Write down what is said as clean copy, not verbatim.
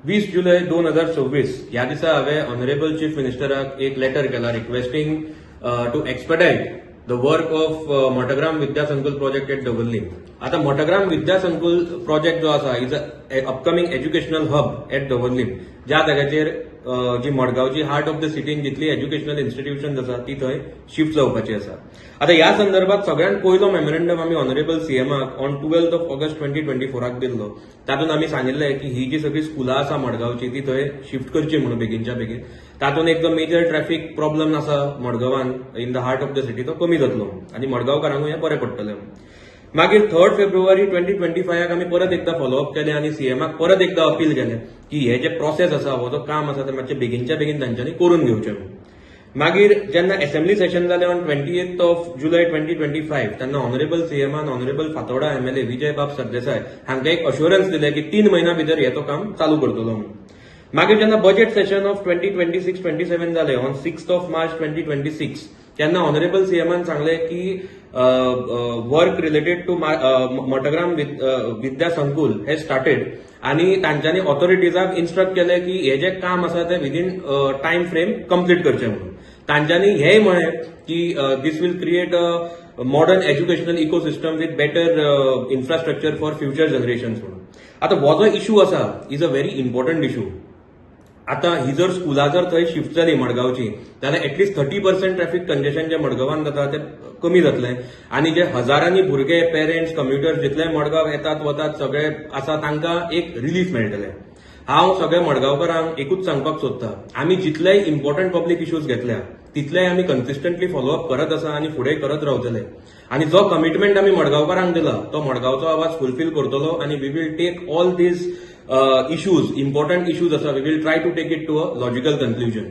20 जुलै 2026 ह्या दिसा हांवें ऑनरेबल चीफ मिनिस्टराक एक लेटर केला requesting to expedite the work of मोटग्राम विद्या संकुल प्रोजेक्ट एट दवर्ली. आता मोटग्राम विद्या संकुल प्रोजेक्ट जो आसा is a upcoming educational hub at Davorlim, ज्या जाग्याचेर जी मडगांवची हार्ट ऑफ द सिटीन जितली एज्युकेशनल इन्स्टिट्यूशन आसा ती थंय शिफ्ट जावपाची आसा. आता ह्या संदर्भात सगळ्यात पयलो मेमोरेंडम आमी ऑनरेबल सीएमाक ऑन 12 ऑगस्ट 2024 दिल्लो. तातूंत आमी सांगिल्लें की ही जी सगळी स्कुलां आसा मडगांवची ती थंय शिफ्ट करची म्हणून बेगीनच्या बेगीन. तातूंत एक जो मेजर ट्रॅफिक प्रॉब्लम आसा मडगांवान in the heart of the city तो कमी जातलो आनी मडगांवकारांकूय हें बरें पडटलें. मागीर 3 फेब्रुवारी 2025 आमी परत एकदा फॉलोअप केलें आनी सीएमाक परत एकदा अपील केलें की हे जे प्रोसेस आसा हो जो काम आसा ते मातशें बेगीनच्या बेगीन तांच्यांनी करून घेवचें. मागीर जेन्ना असेंब्ली सेशन जालें ऑन 28 जुलै 2025 तेन्ना ऑनरेबल सीएमान ऑनरेबल फातोर्डा एमएलए विजय बाब सरदेसाय हांकां एक अश्युरन्स दिलें की 3 म्हयन्या भितर हे तो काम चालू करतलो म्हणून. मागीर जेन्ना बजेट सेशन ऑफ 2026-27 जालें ऑन 6 मार्च 2026 तेन्ना ऑनरेबल सीएमान सांगलें की वर्क रिलेटेड टू मोटग्राम विद्या संकुल हे स्टार्टेड आनी तांच्यांनी ऑथॉरिटीजाक इन्स्ट्रक्ट केलें की हे जे काम आसा ते विदीन टायम फ्रेम कंप्लीट करचें म्हणून. तांच्यांनी हेय म्हळें की this will create a modern educational ecosystem with better infrastructure for future generations म्हणून. आता हो जो इश्यू आसा is a very important issue. आता ही जर स्कुलां जर थंय शिफ्ट जाली मडगांवची जाल्यार एटलीस्ट 30% ट्रॅफिक कंजेशन जे मडगांवान जाता ते कमी जातलें आनी जे हजारांनी भुरगे पेरेंट्स कम्युटर्स जितले मडगांव येतात वतात सगळे आसा तांकां एक रिलीफ मेळटलें. हांव सगळ्या मडगांवकारांक एकूच सांगपाक सोदतां, आमी जितलेय इम्पॉर्टंट पब्लीक इश्यूज घेतल्या तितलेय आमी कन्सिस्टंटली फॉलोअप करत आसा आनी फुडें करत रावतले. आनी जो कमिटमेंट आमी मडगांवकारांक दिला तो मडगांवचो आवाज फुलफील करतलो आनी we will take all these issues, important issues asa, we will try to take it to a logical conclusion.